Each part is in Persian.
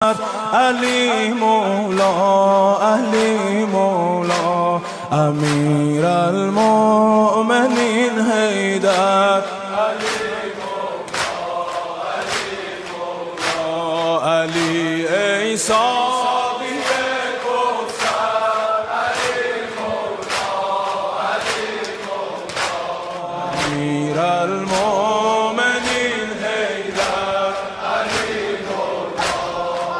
علی مولا علی مولا امیر المؤمنین حیدر علی مولا علی ای ساقی کوثر علی مولا امیر المؤمنین حیدر علی مولا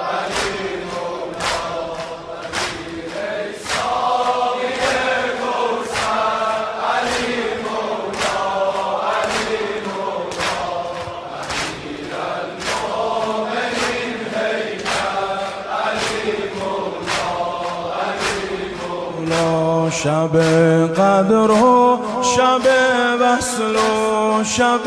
علی مولا علی ای ساقی کوثر علی مولا علی مولا امیر المؤمنین حیدر علی مولا علی مولا شب قدر و شب وصل و شب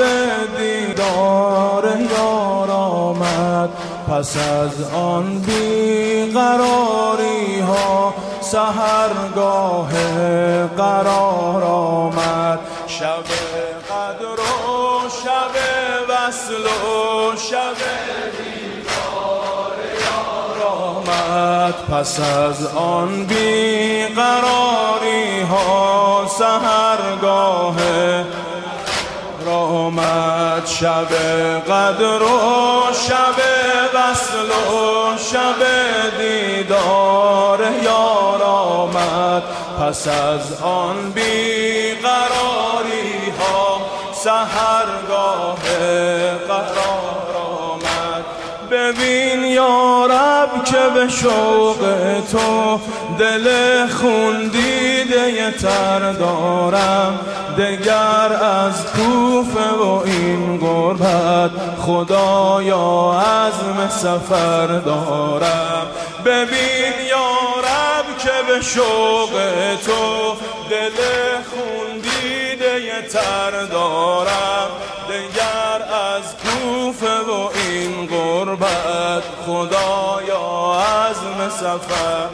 دیدار یار آمد پس از آن بیقراری ها سحرگاه قرار آمد شب قدر و شب وصل و شب دیدار یار آمد پس از آن بیقراری ها سحرگاه آمد شب قدر و شب وصل و شب دیدار یار آمد پس از آن بیقراری ها سحرگاه قرار آمد ببین یا رب که به شوق تو دل خون دیده تر دارم دگر از کوفه و این غربت خدایا عزم سفر دارم ببین یا رب که به شوق تو دل خون دیده تر دارم دگر از کوفه و این غربت خدایا عزم سفر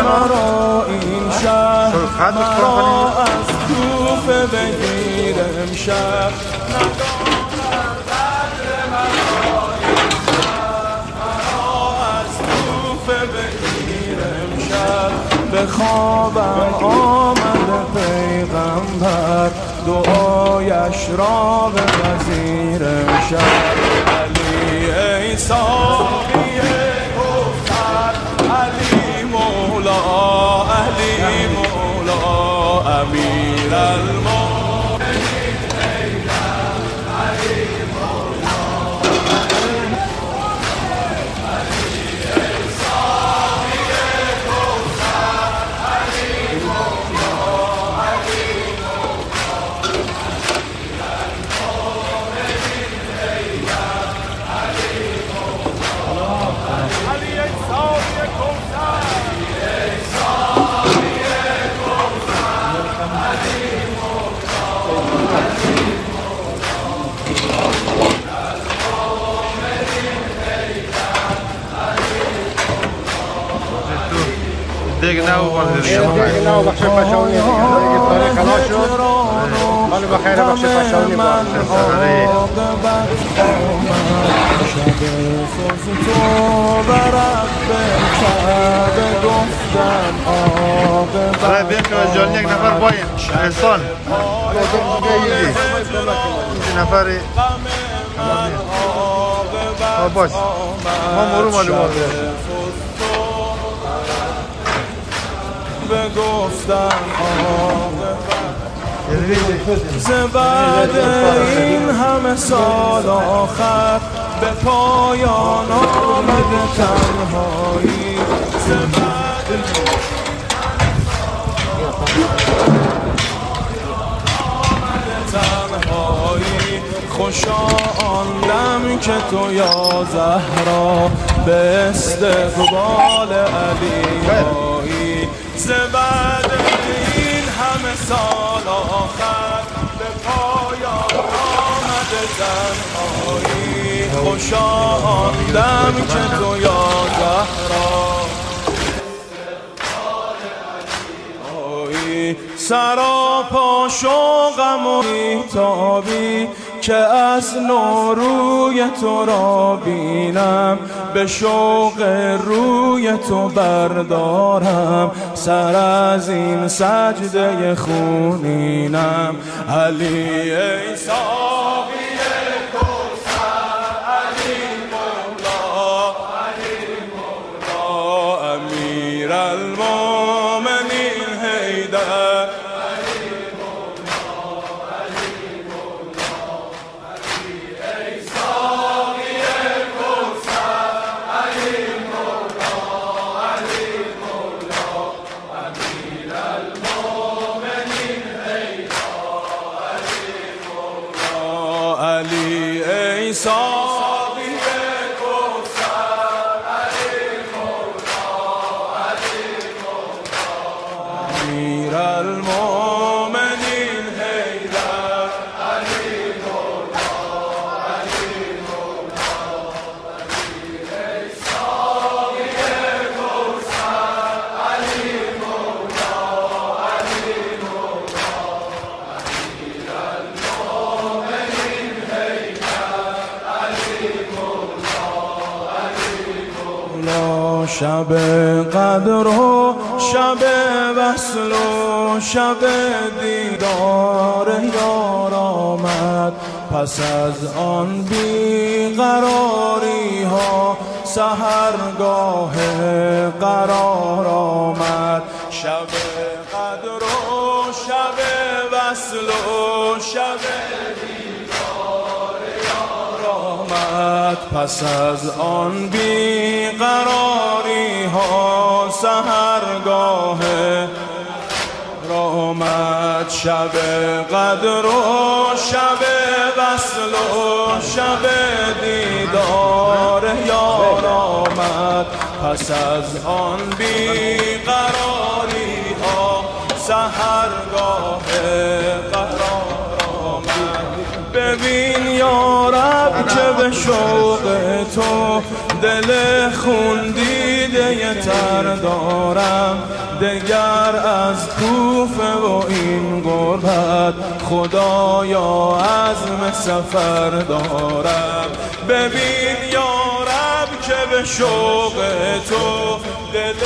مرا این شهر مرا از کوفه بگیر امشب ندانم قدر مرا این شهر مرا از کوفه بگیر امشب به خوابم آمده پیغمبر دعایش را بپذیر امشب علی ای ساقی علی مولا علی مولا امیر المؤمنین حیدر علی مولا علی ای ساقی کوثر علی مولا علی مولا امیر المؤمنین حیدر علی مولا علی ای ساقی دیگه نه بخش پشاونی دیگه تاریخ خلاص شد ولی بخیر بخش پشاونی برای بیخی و جان یک نفر باید انسان یک نفری باش ما مرو معلومات بگفتن بعد این همه سال آخر به پایان آمده تنهایی بعد تنهایی خوشا آن دم که تو یا زهرا به استقبال علی آیی بعد این همه سال آخر به پایان آمده تنهایی خوشا آن دم که تو یا زهرا سراپا شوقم و بیتابی که از نوروی تو را بینم، به شوق روی تو بردارم سر از این سجده خونینم. علی ای ساقی کوثر، علی مولا، علی مولا، امیر المومنین حیدر، علی مولا، علی مولا، علی ای ساقی کوثر، علی مولا، علی مولا، امیر المومنین حیدر، علی مولا، علی ای ساقی کوثر، علی مولا، علی مولا، امیر المومنین حیدر، علی مولا، علی مولا، علی ای ساقی کوثر، علی مولا، علی مولا، امیر المومنین حیدر، علی مولا، علی مولا. شب قدر و شب وصل و شب دیدار یار آمد، پس از آن بیقراری ها سحرگاه قرار آمد. شب قدر و شب وصل و شب دیدار یار آمد، پس از آن بیقراری ها سحرگاه آمد. شب قدر و شب وصل و شب دیدار یار آمد، پس از آن بیقراری ها سحرگاه قرار آمد. ببین یا رب که به شوق تو دل خون دیده تر دارم، دگر از کوفه و این غربت خدایا عزم سفر دارم. ببین یا رب که به شوق تو دل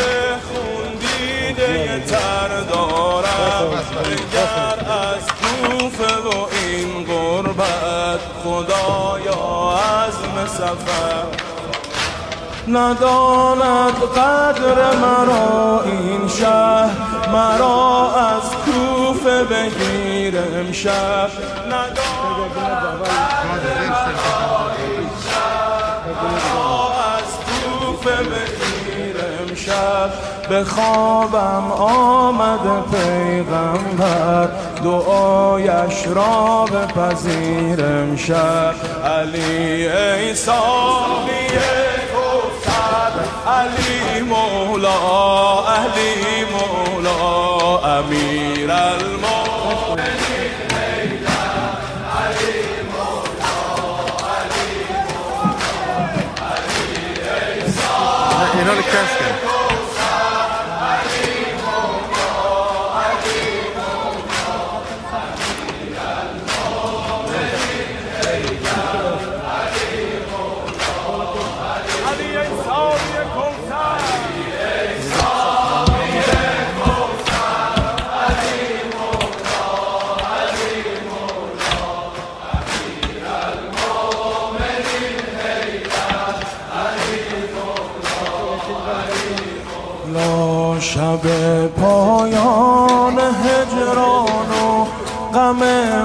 خون دیده تر دارم، دگر از کوفه و این غربت خدایا عزم سفر. نداند قدر مرا این شهر، مرا از کوفه بگیر امشب. نداند قدر مرا این شهر، مرا از کوفه بگیر امشب. به خوابم آمد پیغمبر، دعایش را بپذیر امشب. علی ای ساقی علی مولا، علی مولا، امیر المومنین حیدر، علی مولا، علی مولا، علی ای ساقی کوثر، علی مولا، علی مولا، امیر المومنین حیدر، علی مولا، علی ای ساقی شب پایان هجران و غم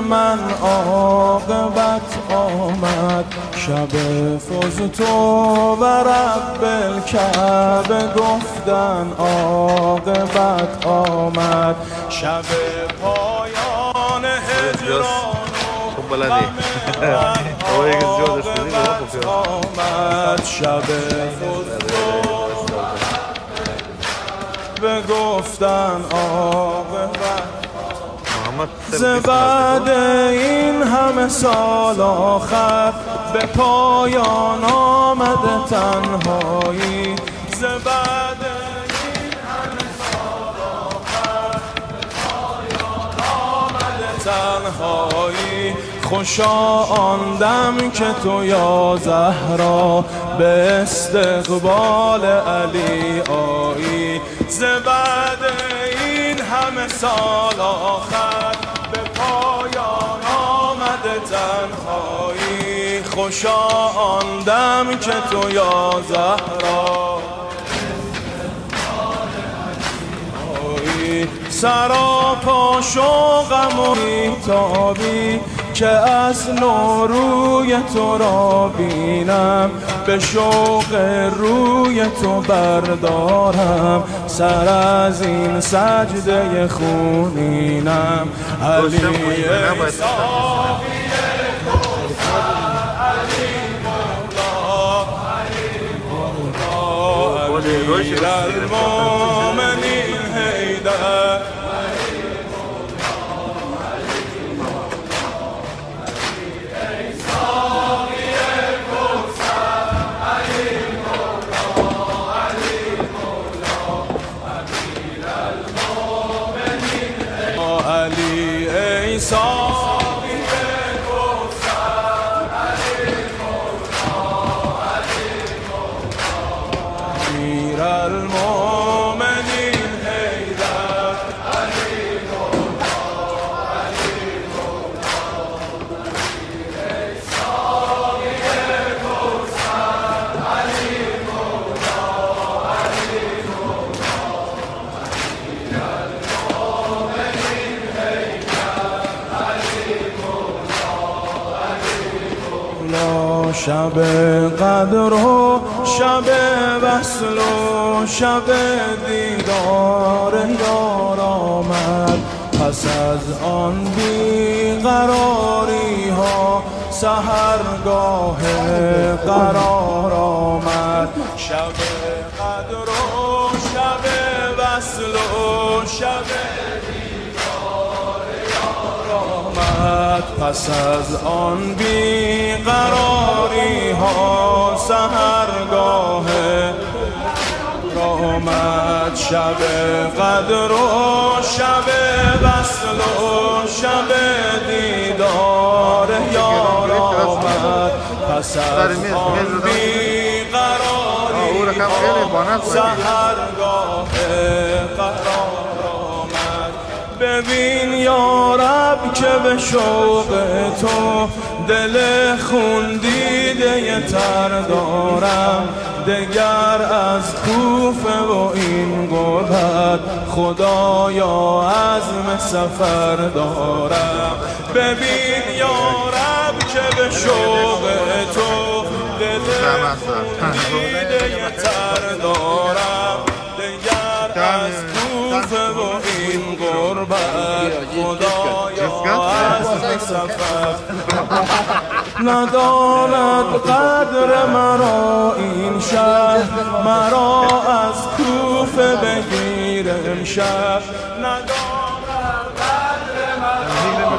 من عاقبت آمد. شب فزت و رب الکعبه گفتن عاقبت آمد. شب پایان هجران و غم من عاقبت آمد. شب فزت بگفتن عاقبت. بعد این همه سال آخر به پایان آمد تنهایی. بعد این همه سال آخر به تنهایی. خوشا آن دم که تو یا زهرا به استقبال علی آیی. ز بعد این همه سال آخر به پایان آمده تنهایی. خوشا آن دم که تو یا زهرا سراپا شوقم و بیتابی که از نوروی تو را بینم. به شوق روی تو بردارم سر از این سجده خونینم. علی ساقی امیر المؤمنین حیدر. علی ای ساقی کوثر، علی مولا، علی مولا، امیر المؤمنین حیدر. علی مولا، علی مولا، علی ای ساقی کوثر، علی مولا، علی مولا، شب قدر و شب وصل و شب دیدار یار آمد. پس از آن بیقراری ها سحرگاه قرار آمد. شب قدر و شب وصل و شب پس از آن بیقراری ها سحرگاه آمد. شب قدر و شب وصل و شب دیدار یار آمد. پس از آن بیقراری ها سحرگاه قرار آمد. ببین یا رب که به شوق تو دل خون دیده تر دارم. دگر از کوفه و این غربت خدایا عزم سفر دارم. ببین یا رب که به شوق تو دل خون دیده تر دارم. دگر از کوفه و این غربت خدایا عزم سفر نداند قدر مرا این شهر. مرا از کوفه بگیر امشب. نداند قدر مرا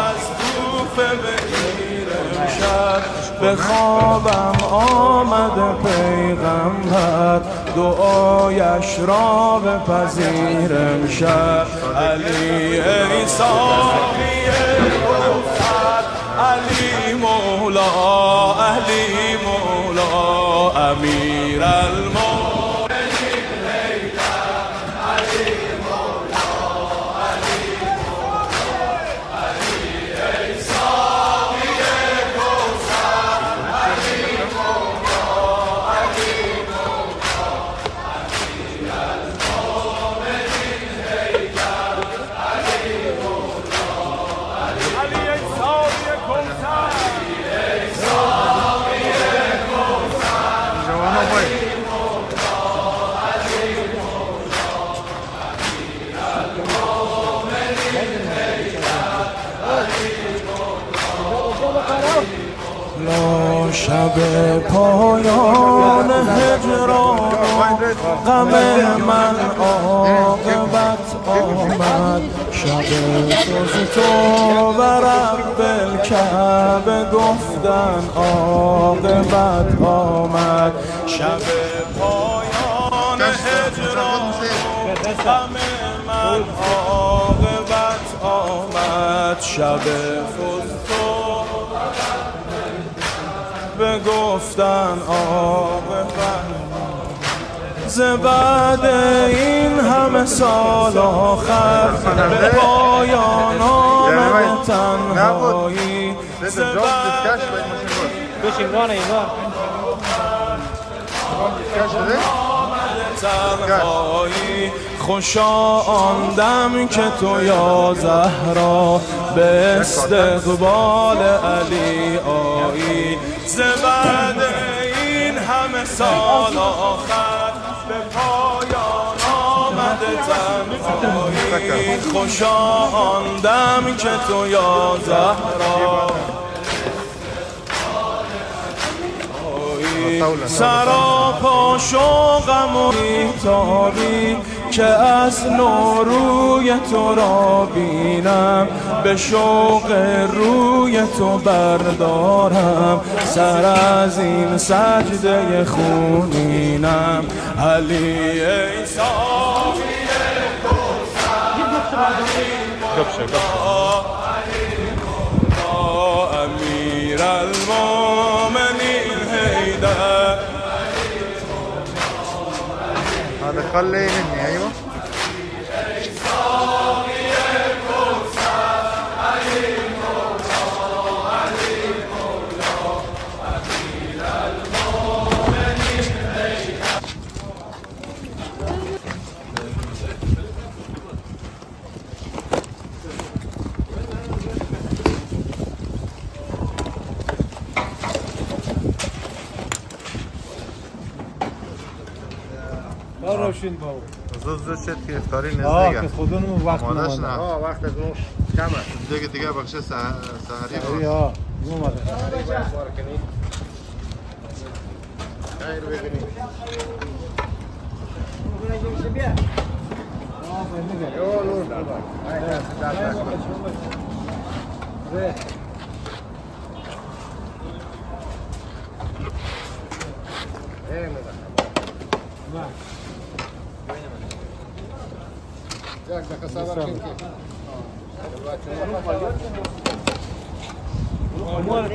از کوفه بگیر امشب. به خوابم آمد پیغمبر دعایش را بپذیر امشب. علی ای ساقی کوثر، علی مولا، علی مولا، امیر المؤمنین حیدر. علی مولا، علی مولا، علی ای ساقی کوثر، علی مولا، علی مولا، امیر المؤمنین حیدر. علی مولا، علی ای ساقی کوثر، علی ای ساقی کوثر، جوانا بای لا شب پایان هجران غم من عاقبت آمد. شب تو و رب الکعبه گفتن عاقبت آمد. شب پایان هجران غم من عاقبت آمد شب فستو بگفتن عاقبت ز بعد این همه سال آخر به پایان آمد تنهایی ز بعد تنهایی خوشا آن دم که تو یا زهرا به استقبال علی آیی ز بعد این همه سال آخر به پایان آمده تنهایی خوشا آن دم که تو یا زهرا سراپا شوقم و بیتابی که از نوروی تو را بینم به شوق روی تو بردارم سر از این سجده خونینم علی ای صافی امیر المؤمنین حیدر هذا خلي مني ايوه روشن باو زود شد که افطاری نزدیکه که خودمون وقت مادرش نه وقت نوش کمه دیگه بخش سحری ها اومده خیر بگنی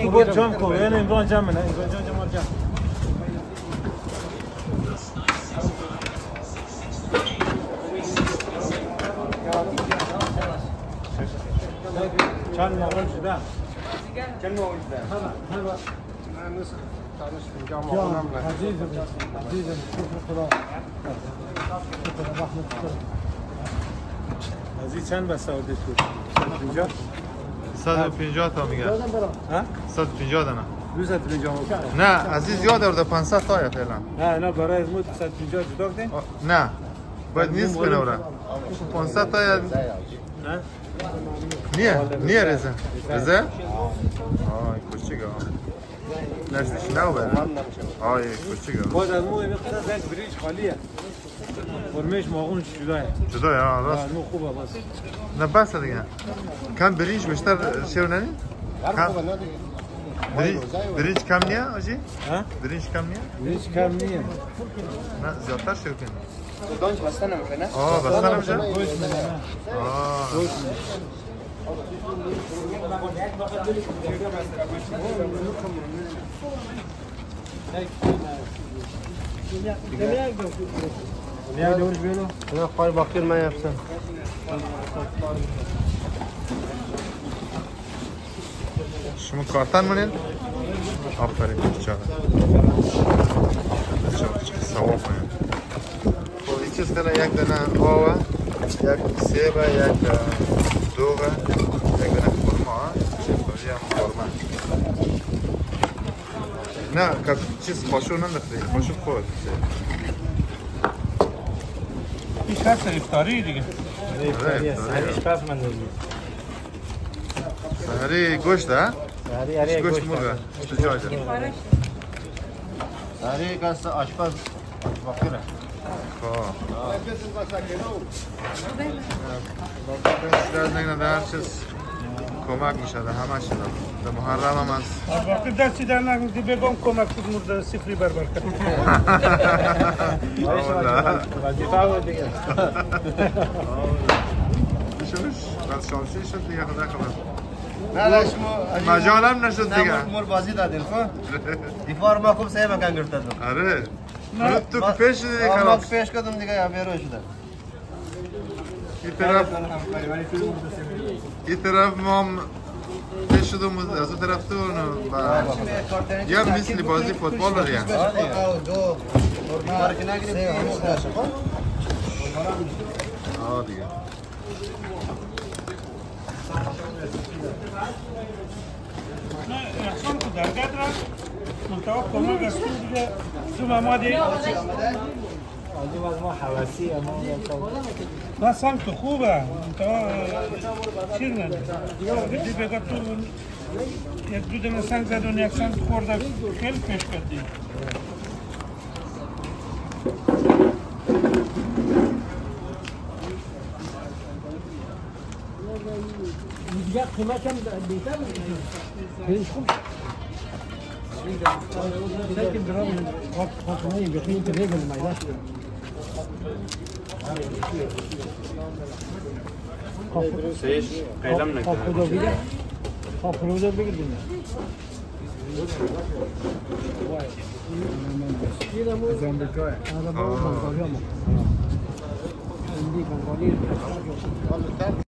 تو بود جمع کن یعنی امران جمع نه امران جمع چند ماهول شده چند ماهول شده من نسخ تانش فنجان ماهولم نه عزیزم شکر خدا عزیز چند بسته آدید بود؟ 150 تا میگه 150 دانه 250 نه عزیز یاد آورده 500 تا فعلا نه برای از مود 150 جدا کردیم نه باید نیست بنوره 500 تا نه نیه رزه رزه آی کوچیگا نشتش نو بره آی کوچیگا باید از مود میخواد زنگ بریج خالیه فرمش ماغون جداه جداه ها راست مو خوبه بس نه بس دیگه کم بریج بیشتر شیر ننی بریج کم نیه آجی بریج کم نیه بریج کم نیه نه زیادتر شیر کنی دانش بسته نمیکنه؟ آه بسته نمیشه؟ آه نیاز دورش بیانو؟ نه خواهی باقیر من یفسن شما کارتن منین؟ آفرین بچه سواب منین این چیز کنه یک دنه آوه یک سیبه یک دوغه یک دنه خورما چیز هم خورما نه که چیز خاشو نندخته خاشو خورد این کس افطاری دیگه سحری گوشت ها؟ سحری گوشت مرغه جای ده سحری کس آشپز باقیره در نگنه در هر چیز کمک میشه در همه شده در محرم هم هست وقتی دستی در نگوزی بگم کمک بود مرد صفری بربر کرد وظیفه بود دیگه شوش بعد شانسی شد دیگه خدا خبر نه شما مجالم نشد دیگه مور بازی دادین خب دیفار ما خوب سه مکان گرفتن آره تو که پیش دیگه ما خلاص پیش کردم دیگه یا بیرو شده این طرف ما هم پیش شدم از اون طرف تو یا مثل بازی فوتبال رو دیگه دیگه احسان تو درگاه را منطقه کمک از تو دیگه تو ممادی نه سنگ تو خوبه منطقه چیر نده دیدی بگه تو یک دو دنه سنگ زدون یک سنگ خورده خیلی پیش کردی دیگه قیمت هم بیشتر خیلی خوب لكن برغم من قطعين بيخين تريبل ما يلاش سيش قيلم نكتب خافوا بيجا خافوا بيجا هذا مو